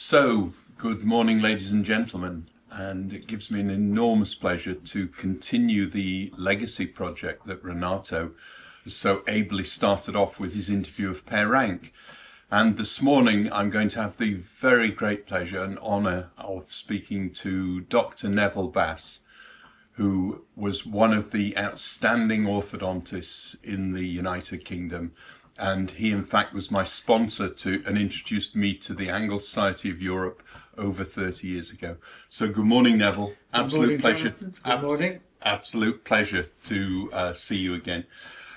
So, good morning, ladies and gentlemen, and it gives me an enormous pleasure to continue the legacy project that Renato so ably started off with his interview of Per Rank. And this morning I'm going to have the very great pleasure and honour of speaking to Dr. Neville Bass, who was one of the outstanding orthodontists in the United Kingdom. And he, in fact, was my sponsor and introduced me to the Angle Society of Europe over 30 years ago. So good morning, Neville. Absolute pleasure. Jonathan. Good morning. Absolute pleasure to see you again.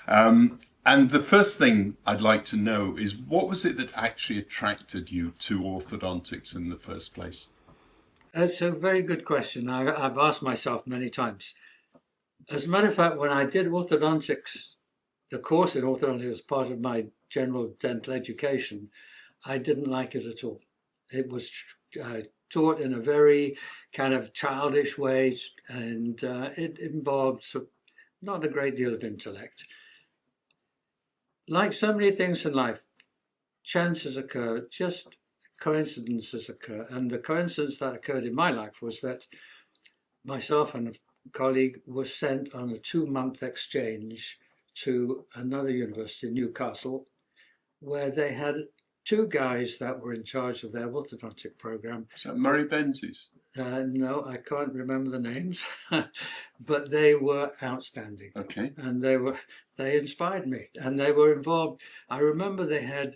And the first thing I'd like to know is, what was it that actually attracted you to orthodontics in the first place? That's a very good question. I've asked myself many times. As a matter of fact, when I did orthodontics, the course in orthodontics as part of my general dental education, I didn't like it at all. It was taught in a very kind of childish way, and it involved not a great deal of intellect. Like so many things in life, chances occur, just coincidences occur. And the coincidence that occurred in my life was that myself and a colleague were sent on a 2-month exchange to another university, Newcastle, where they had 2 guys that were in charge of their orthodontic program. Is that Murray Benzies? No, I can't remember the names, but they were outstanding. Okay. And they inspired me, and they were involved. I remember they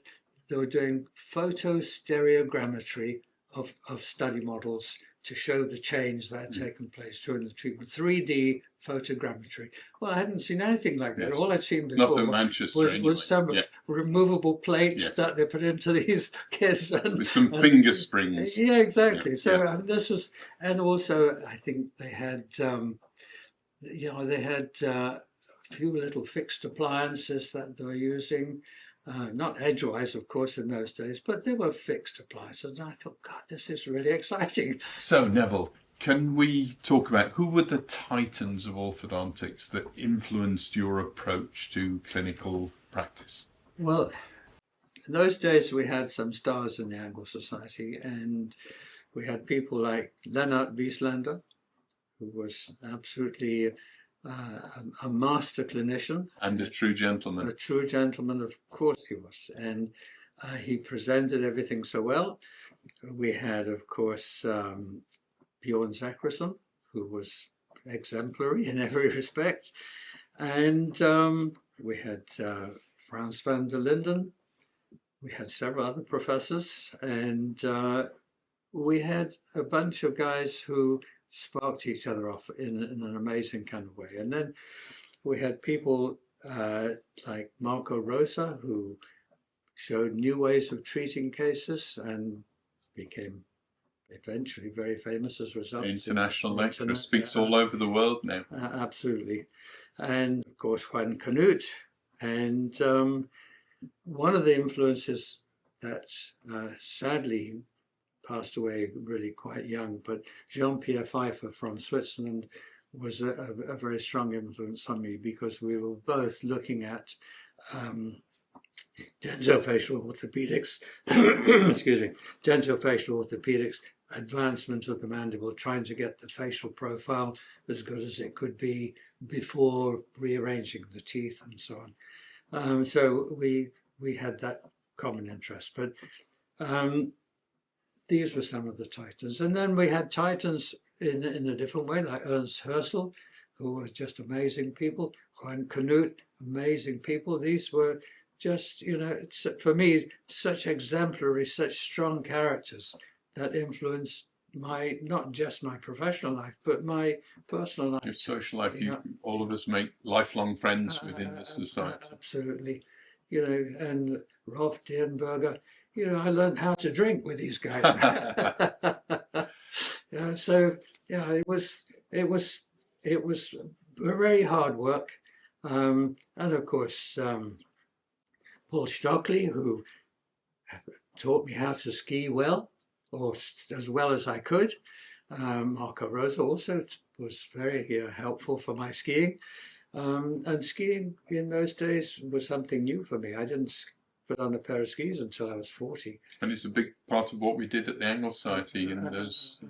were doing photostereogrammetry of study models to show the change that had taken place during the treatment. 3D photogrammetry. Well, I hadn't seen anything like that. Yes. All I'd seen before Not in Manchester, was some removable plates that they put into these kids. With some finger springs. Yeah, exactly. Yeah. So this was, and also I think they had, they had a few little fixed appliances that they were using. Not edgewise, of course, in those days, but they were fixed appliances. And I thought, God, this is really exciting. So, Neville, can we talk about who were the titans of orthodontics that influenced your approach to clinical practice? Well, in those days, we had some stars in the Angle Society, and we had people like Lennart Wieslander, who was absolutely a master clinician. And a true gentleman. A true gentleman, of course he was. And he presented everything so well. We had, of course, Bjorn Zachrisson, who was exemplary in every respect. And we had Frans van der Linden. We had several other professors. And we had a bunch of guys who sparked each other off in an amazing kind of way. And then we had people like Marco Rosa, who showed new ways of treating cases and became eventually very famous as a result. International lecturer, speaks all over the world now. Absolutely. And of course Juan Canute. And one of the influences that sadly passed away really quite young, but Jean-Pierre Pfeiffer from Switzerland was a very strong influence on me, because we were both looking at dentofacial orthopedics, excuse me, dentofacial orthopedics, advancement of the mandible, trying to get the facial profile as good as it could be before rearranging the teeth and so on. So we had that common interest, but these were some of the titans. And then we had titans in a different way, like Ernst Hersel, who was just amazing people. Juan Canute, amazing people. These were just, for me, such exemplary, such strong characters that influenced not just my professional life, but my personal life. Your social life. All of us make lifelong friends within the society. Absolutely. And Rolf Dierenberger, I learned how to drink with these guys. It was very hard work, and of course Paul Stockley, who taught me how to ski well, or as well as I could. Marco Rosa also was very helpful for my skiing. And skiing in those days was something new for me. I didn't put on a pair of skis until I was 40. And it's a big part of what we did at the Angle Society in those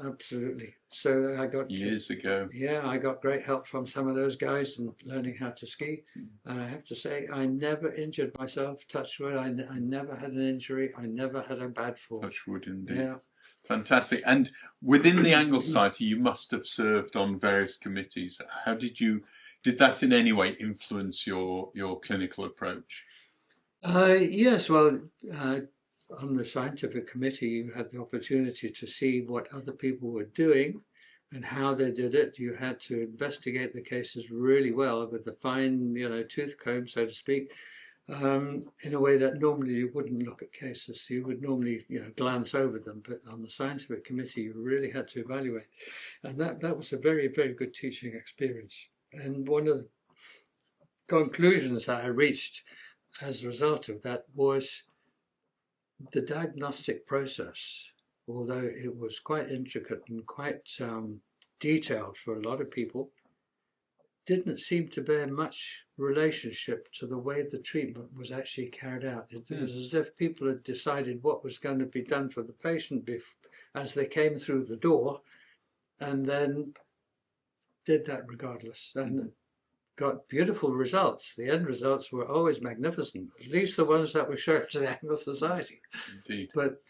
Absolutely. So I got years ago. Yeah, I got great help from some of those guys in learning how to ski. And I have to say, I never injured myself. Touch wood. I never had an injury. I never had a bad fall. Touch wood, indeed. Yeah. Fantastic. And within the Angle Society, you must have served on various committees. How did that in any way influence your clinical approach? Yes, well, on the scientific committee, you had the opportunity to see what other people were doing and how they did it. You had to investigate the cases really well with the fine, tooth comb, so to speak, in a way that normally you wouldn't look at cases. You would normally, glance over them, but on the scientific committee, you really had to evaluate. And that was a very, very good teaching experience. And one of the conclusions that I reached as a result of that was the diagnostic process, although it was quite intricate and quite detailed for a lot of people, didn't seem to bear much relationship to the way the treatment was actually carried out. It was as if people had decided what was going to be done for the patient as they came through the door, and then did that regardless, and got beautiful results. The end results were always magnificent, at least the ones that were shown to the Angle Society. Indeed. But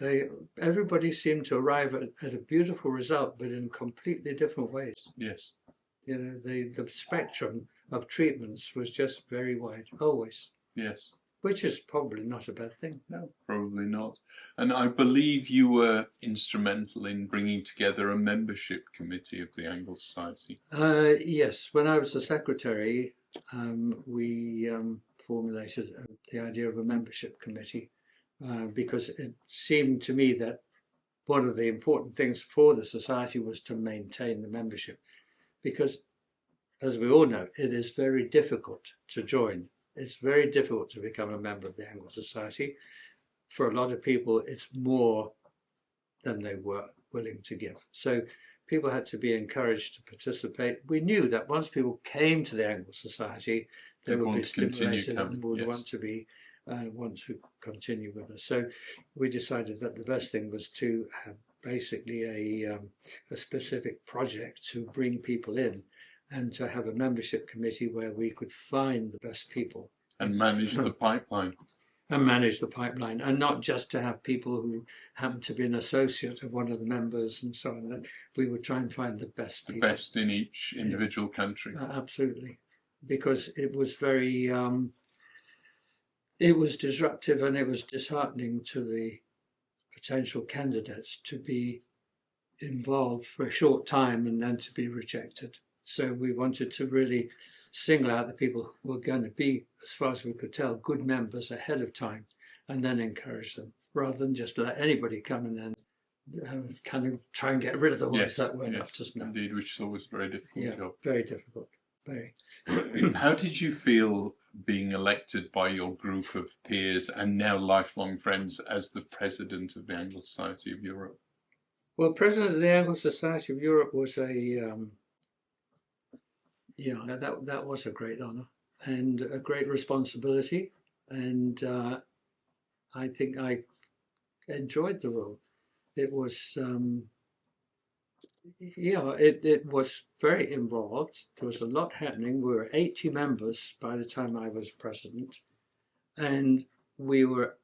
everybody seemed to arrive at a beautiful result, but in completely different ways. Yes. The spectrum of treatments was just very wide, always. Yes. Which is probably not a bad thing. No, probably not. And I believe you were instrumental in bringing together a membership committee of the Angle Society. Yes, when I was the secretary, we formulated the idea of a membership committee because it seemed to me that one of the important things for the society was to maintain the membership. Because, as we all know, it is very difficult to join. It's very difficult to become a member of the Angle Society. For a lot of people, it's more than they were willing to give. So people had to be encouraged to participate. We knew that once people came to the Angle Society, they would be stimulated and would want to continue with us. So we decided that the best thing was to have basically a specific project to bring people in, and to have a membership committee where we could find the best people. And manage the pipeline. And manage the pipeline, and not just to have people who happen to be an associate of one of the members and so on. We would try and find the best people. The best in each individual country. Absolutely. Because it was very, it was disruptive and it was disheartening to the potential candidates to be involved for a short time and then to be rejected. So we wanted to really single out the people who were going to be, as far as we could tell, good members ahead of time, and then encourage them, rather than just let anybody come and then kind of try and get rid of the ones that were not just now. Indeed, which is always a very difficult job. Very difficult. Very. How did you feel being elected by your group of peers and now lifelong friends as the president of the Angle Society of Europe? Well, president of the Angle Society of Europe was that was a great honour and a great responsibility, and I think I enjoyed the role. It was, it was very involved. There was a lot happening. We were 80 members by the time I was president, and we were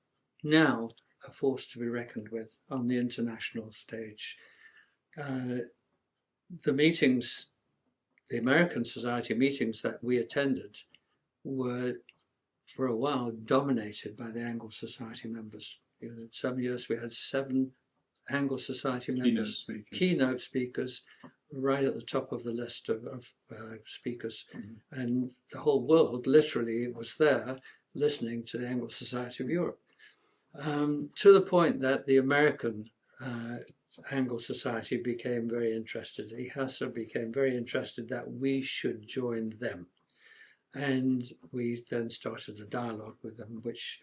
now a force to be reckoned with on the international stage. The meetings, the American Society meetings that we attended were, for a while, dominated by the Angle Society members. Some years we had 7 Angle Society members, keynote speakers, right at the top of the list of speakers. Mm-hmm. And the whole world literally was there listening to the Angle Society of Europe. To the point that the American Angle Society became very interested. IHASA became very interested that we should join them. And we then started a dialogue with them, which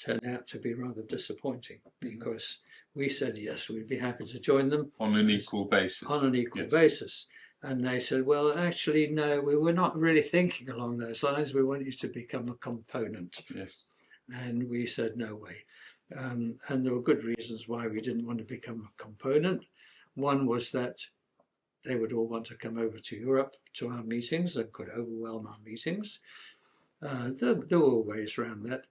turned out to be rather disappointing, because we said, yes, we'd be happy to join them. On an equal basis. On an equal basis. And they said, well, actually, no, we were not really thinking along those lines. We want you to become a component. Yes. And we said, no way. And there were good reasons why we didn't want to become a component. One was that they would all want to come over to Europe to our meetings and could overwhelm our meetings. There were ways around that,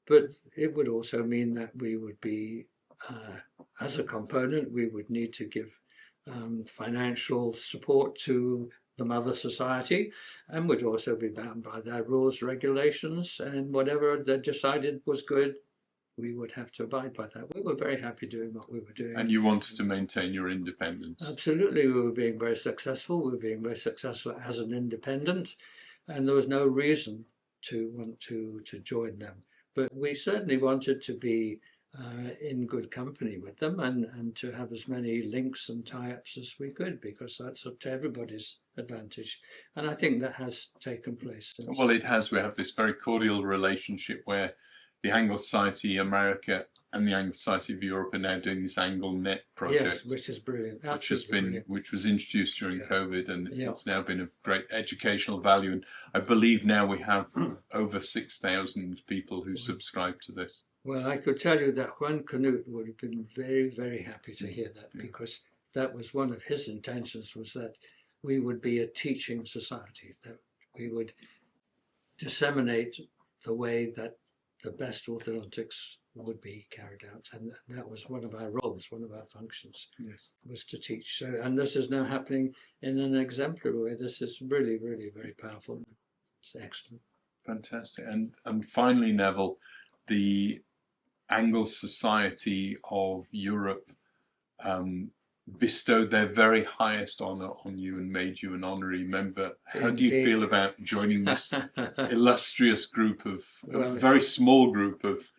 but it would also mean that we would be, as a component, we would need to give financial support to the mother society, and would also be bound by their rules, regulations, and whatever they decided was good, we would have to abide by that. We were very happy doing what we were doing. And you wanted to maintain your independence. Absolutely. We were being very successful. We were being very successful as an independent, and there was no reason to want to join them. But we certainly wanted to be in good company with them, and to have as many links and tie-ups as we could, because that's up to everybody's advantage. And I think that has taken place since. Well, it has. We have this very cordial relationship where the Angle Society America and the Angle Society of Europe are now doing this Angle Net project. Yes, which is brilliant. Which was introduced during COVID, and Yeah. it's now been of great educational value. And I believe now we have over 6,000 people who subscribe to this. Well, I could tell you that Juan Canute would have been very, very happy to hear that, because that was one of his intentions, was that we would be a teaching society, that we would disseminate the way that the best orthodontics would be carried out. And that was one of our roles, one of our functions, Yes. was to teach. So, and this is now happening in an exemplary way. This is really, really very powerful. It's excellent. Fantastic. And finally, Neville, the Angle Society of Europe bestowed their very highest honour on you and made you an honorary member. How do you feel about joining this illustrious group of, a very small group of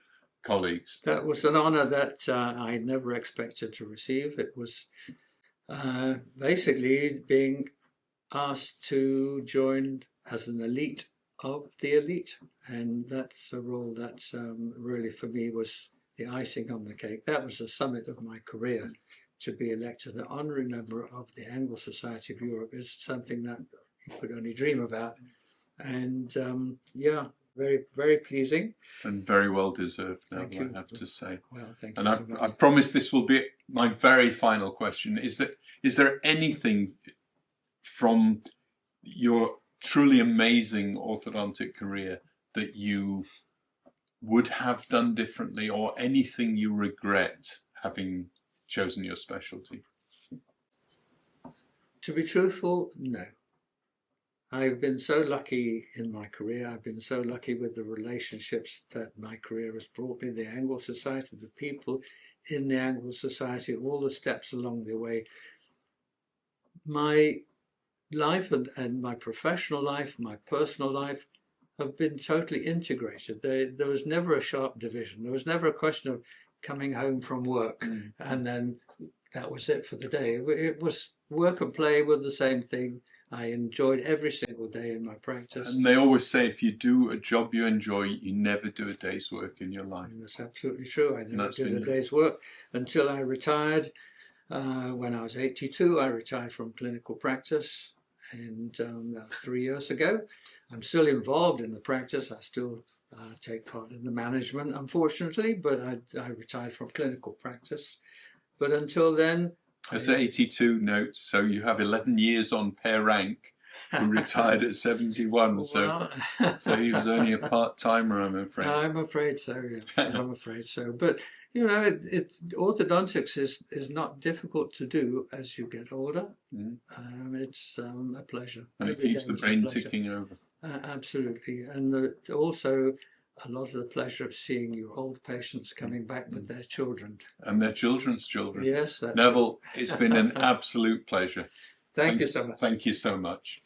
colleagues? That was an honour that I never expected to receive. It was basically being asked to join as an elite of the elite, and that's a role that really for me was the icing on the cake. That was the summit of my career. To be elected an honorary member of the Angle Society of Europe is something that you could only dream about, and yeah, very, very pleasing. And very well deserved, Thank Neville, you. I have to say. Well, thank And you. I, so much. I promise this will be my very final question. Is there anything from your truly amazing orthodontic career that you would have done differently, or anything you regret having chosen your specialty? To be truthful, no. I've been so lucky in my career. I've been so lucky with the relationships that my career has brought me, the Angle Society, the people in the Angle Society, all the steps along the way. My life and my professional life, my personal life, have been totally integrated. There was never a sharp division. There was never a question of coming home from work and then that was it for the day. It was work and play were the same thing. I enjoyed every single day in my practice. And they always say if you do a job you enjoy, you never do a day's work in your life. And that's absolutely true. I never That's did a been- day's work until I retired. When I was 82, I retired from clinical practice, and that was 3 years ago. I'm still involved in the practice. I still take part in the management, unfortunately, but I retired from clinical practice. But until then, That's 82 notes, so you have 11 years on pair rank, who retired at 71, so he was only a part-timer, I'm afraid. I'm afraid so, yeah. I'm afraid so. But, you know, orthodontics is not difficult to do as you get older. It's a pleasure. And it Every keeps day the is a brain pleasure. ticking over. Absolutely. And also a lot of the pleasure of seeing your old patients coming back with their children. And their children's children. Yes. Neville, it's been an absolute pleasure. Thank you so much. Thank you so much.